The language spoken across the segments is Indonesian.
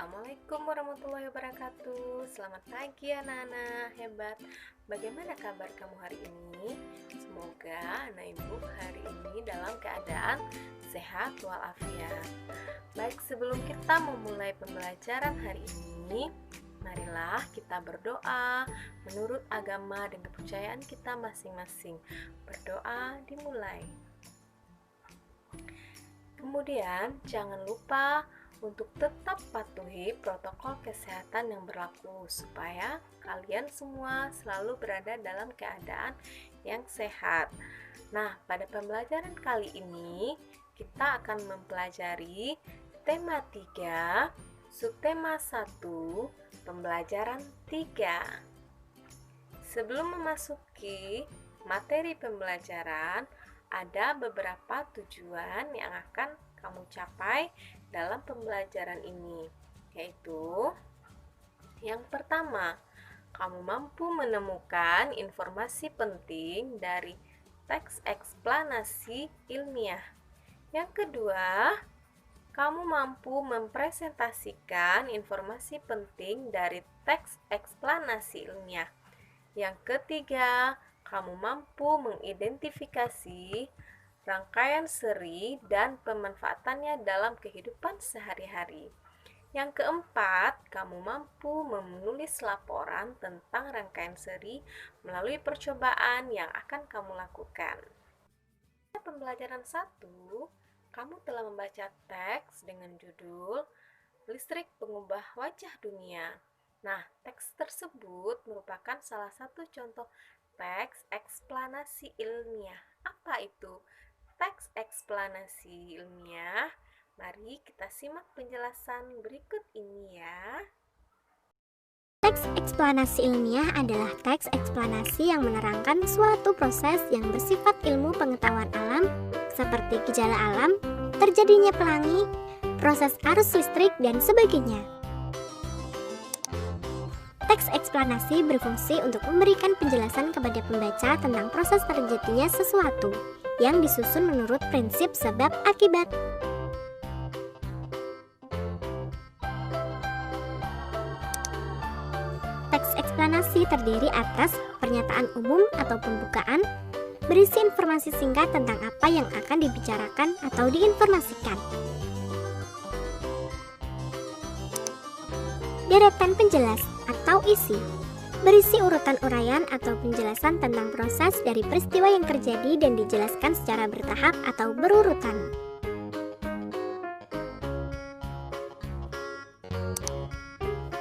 Assalamualaikum warahmatullahi wabarakatuh. Selamat pagi anak-anak hebat. Bagaimana kabar kamu hari ini? Semoga anak ibu hari ini dalam keadaan sehat walafiat. Baik, sebelum kita memulai pembelajaran hari ini, marilah kita berdoa menurut agama dan kepercayaan kita masing-masing. Berdoa dimulai. Kemudian jangan lupa untuk tetap patuhi protokol kesehatan yang berlaku supaya kalian semua selalu berada dalam keadaan yang sehat. Nah, pada pembelajaran kali ini kita akan mempelajari tema 3, subtema 1, pembelajaran 3. Sebelum memasuki materi pembelajaran, ada beberapa tujuan yang akan kamu capai dalam pembelajaran ini, yaitu yang pertama, kamu mampu menemukan informasi penting dari teks eksplanasi ilmiah. Yang kedua, kamu mampu mempresentasikan informasi penting dari teks eksplanasi ilmiah. Yang ketiga, kamu mampu mengidentifikasi rangkaian seri dan pemanfaatannya dalam kehidupan sehari-hari. Yang keempat, kamu mampu menulis laporan tentang rangkaian seri melalui percobaan yang akan kamu lakukan. Pada pembelajaran 1, kamu telah membaca teks dengan judul Listrik Pengubah Wajah Dunia. Nah, teks tersebut merupakan salah satu contoh teks eksplanasi ilmiah. Apa itu teks eksplanasi ilmiah? Mari kita simak penjelasan berikut ini ya. Teks eksplanasi ilmiah adalah teks eksplanasi yang menerangkan suatu proses yang bersifat ilmu pengetahuan alam seperti gejala alam, terjadinya pelangi, proses arus listrik, dan sebagainya. Teks eksplanasi berfungsi untuk memberikan penjelasan kepada pembaca tentang proses terjadinya sesuatu yang disusun menurut prinsip sebab akibat. Teks eksplanasi terdiri atas pernyataan umum atau pembukaan, berisi informasi singkat tentang apa yang akan dibicarakan atau diinformasikan. Deretan penjelas atau isi, berisi urutan uraian atau penjelasan tentang proses dari peristiwa yang terjadi dan dijelaskan secara bertahap atau berurutan.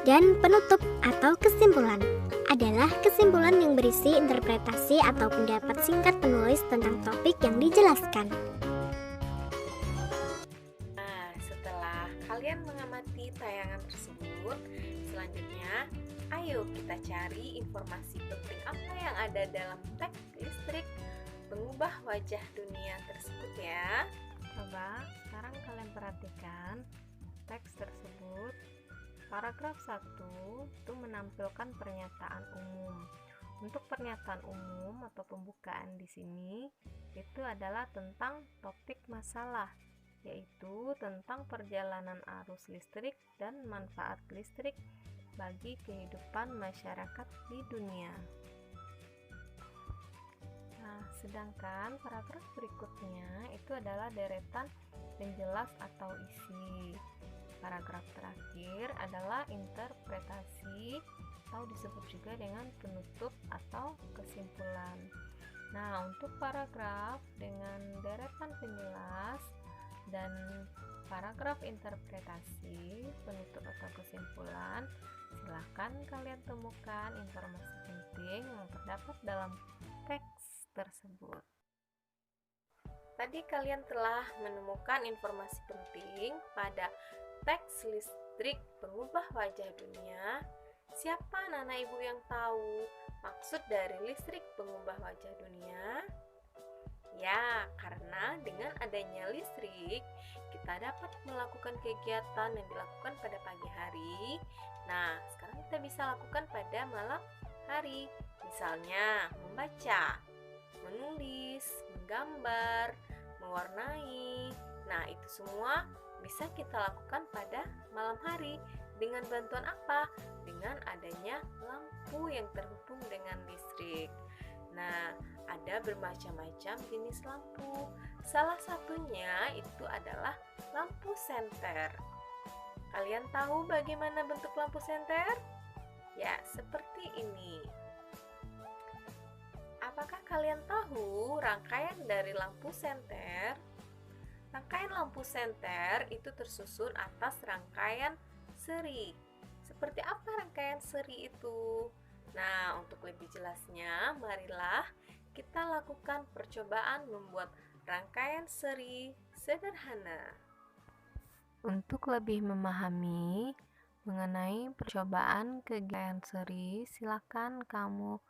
Dan penutup atau kesimpulan adalah kesimpulan yang berisi interpretasi atau pendapat singkat penulis tentang topik yang dijelaskan. Nah, setelah kalian mengamati tayangan tersebut, selanjutnya ayo kita cari informasi penting apa yang ada dalam teks listrik pengubah wajah dunia tersebut ya. Coba sekarang kalian perhatikan teks tersebut. Paragraf 1 itu menampilkan pernyataan umum. Untuk pernyataan umum atau pembukaan di sini itu adalah tentang topik masalah, yaitu tentang perjalanan arus listrik dan manfaat listrik bagi kehidupan masyarakat di dunia. Nah, sedangkan paragraf berikutnya itu adalah deretan penjelas atau isi. Paragraf terakhir adalah interpretasi atau disebut juga dengan penutup atau kesimpulan. Nah, untuk paragraf dengan deretan penjelas dan paragraf interpretasi, penutup atau kesimpulan, silakan kalian temukan informasi penting yang terdapat dalam teks tersebut. Tadi kalian telah menemukan informasi penting pada teks listrik pengubah wajah dunia. Siapa anak-anak ibu yang tahu maksud dari listrik pengubah wajah dunia? Ya, karena dengan adanya listrik, kita dapat melakukan kegiatan yang dilakukan pada pagi hari. Nah, sekarang kita bisa lakukan pada malam hari. Misalnya, membaca, menulis, menggambar, mewarnai. Nah, itu semua bisa kita lakukan pada malam hari. Dengan bantuan apa? Dengan adanya lampu yang terhubung dengan listrik. Nah, ada bermacam-macam jenis lampu. Salah satunya itu adalah lampu senter. Kalian tahu bagaimana bentuk lampu senter? Ya, seperti ini. Apakah kalian tahu rangkaian dari lampu senter? Rangkaian lampu senter itu tersusun atas rangkaian seri. Seperti apa rangkaian seri itu? Nah, untuk lebih jelasnya, marilah kita lakukan percobaan membuat rangkaian seri sederhana. Untuk lebih memahami mengenai percobaan kegiatan seri, silakan kamu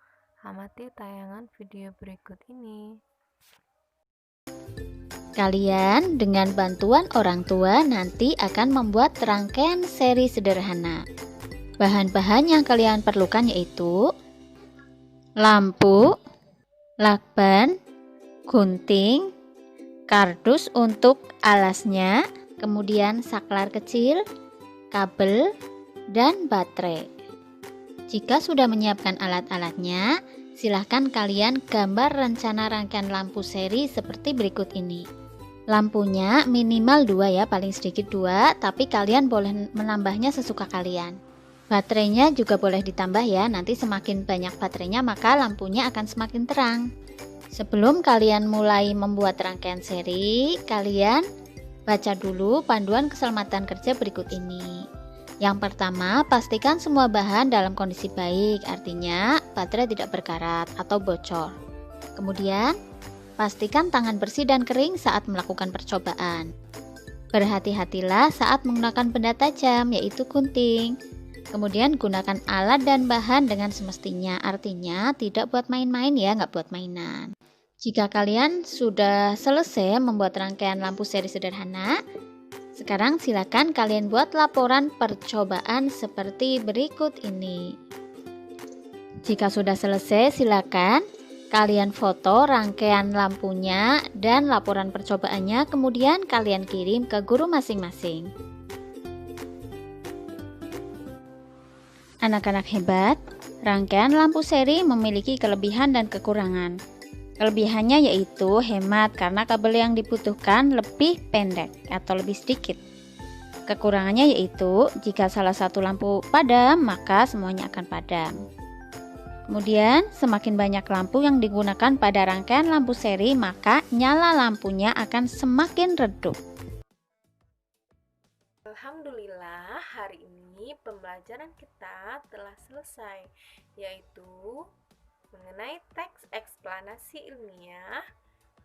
amati tayangan video berikut ini. Kalian dengan bantuan orang tua nanti akan membuat rangkaian seri sederhana. Bahan-bahan yang kalian perlukan yaitu lampu, lakban, gunting, kardus untuk alasnya, kemudian saklar kecil, kabel, dan baterai. Jika sudah menyiapkan alat-alatnya, silahkan kalian gambar rencana rangkaian lampu seri seperti berikut ini. Lampunya minimal 2 ya, paling sedikit 2, tapi kalian boleh menambahnya sesuka kalian. Baterainya juga boleh ditambah ya, nanti semakin banyak baterainya maka lampunya akan semakin terang. Sebelum kalian mulai membuat rangkaian seri, kalian baca dulu panduan keselamatan kerja berikut ini. Yang pertama, pastikan semua bahan dalam kondisi baik, artinya baterai tidak berkarat atau bocor. Kemudian, pastikan tangan bersih dan kering saat melakukan percobaan. Berhati-hatilah saat menggunakan benda tajam, yaitu gunting. Kemudian gunakan alat dan bahan dengan semestinya, artinya tidak buat main-main ya, nggak buat mainan. Jika kalian sudah selesai membuat rangkaian lampu seri sederhana, sekarang silakan kalian buat laporan percobaan seperti berikut ini. Jika sudah selesai, silakan kalian foto rangkaian lampunya dan laporan percobaannya, kemudian kalian kirim ke guru masing-masing. Anak-anak hebat, rangkaian lampu seri memiliki kelebihan dan kekurangan. Kelebihannya yaitu hemat karena kabel yang dibutuhkan lebih pendek atau lebih sedikit. Kekurangannya yaitu jika salah satu lampu padam, maka semuanya akan padam. Kemudian, semakin banyak lampu yang digunakan pada rangkaian lampu seri, maka nyala lampunya akan semakin redup. Alhamdulillah, hari ini pembelajaran kita telah selesai, yaitu mengenai teks eksplanasi ilmiah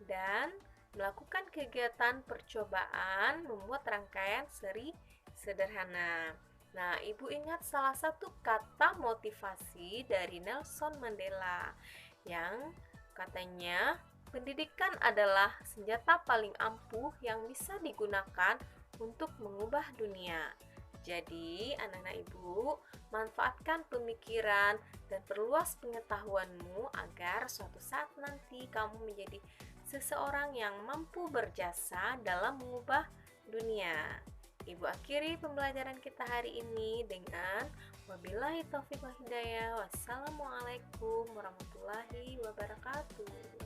dan melakukan kegiatan percobaan membuat rangkaian seri sederhana. Nah, Ibu ingat salah satu kata motivasi dari Nelson Mandela yang katanya pendidikan adalah senjata paling ampuh yang bisa digunakan untuk mengubah dunia. Jadi, anak-anak Ibu, manfaatkan pemikiran dan perluas pengetahuanmu agar suatu saat nanti kamu menjadi seseorang yang mampu berjasa dalam mengubah dunia. Ibu akhiri pembelajaran kita hari ini dengan wabillahi taufiq wal hidayah. Wassalamualaikum warahmatullahi wabarakatuh.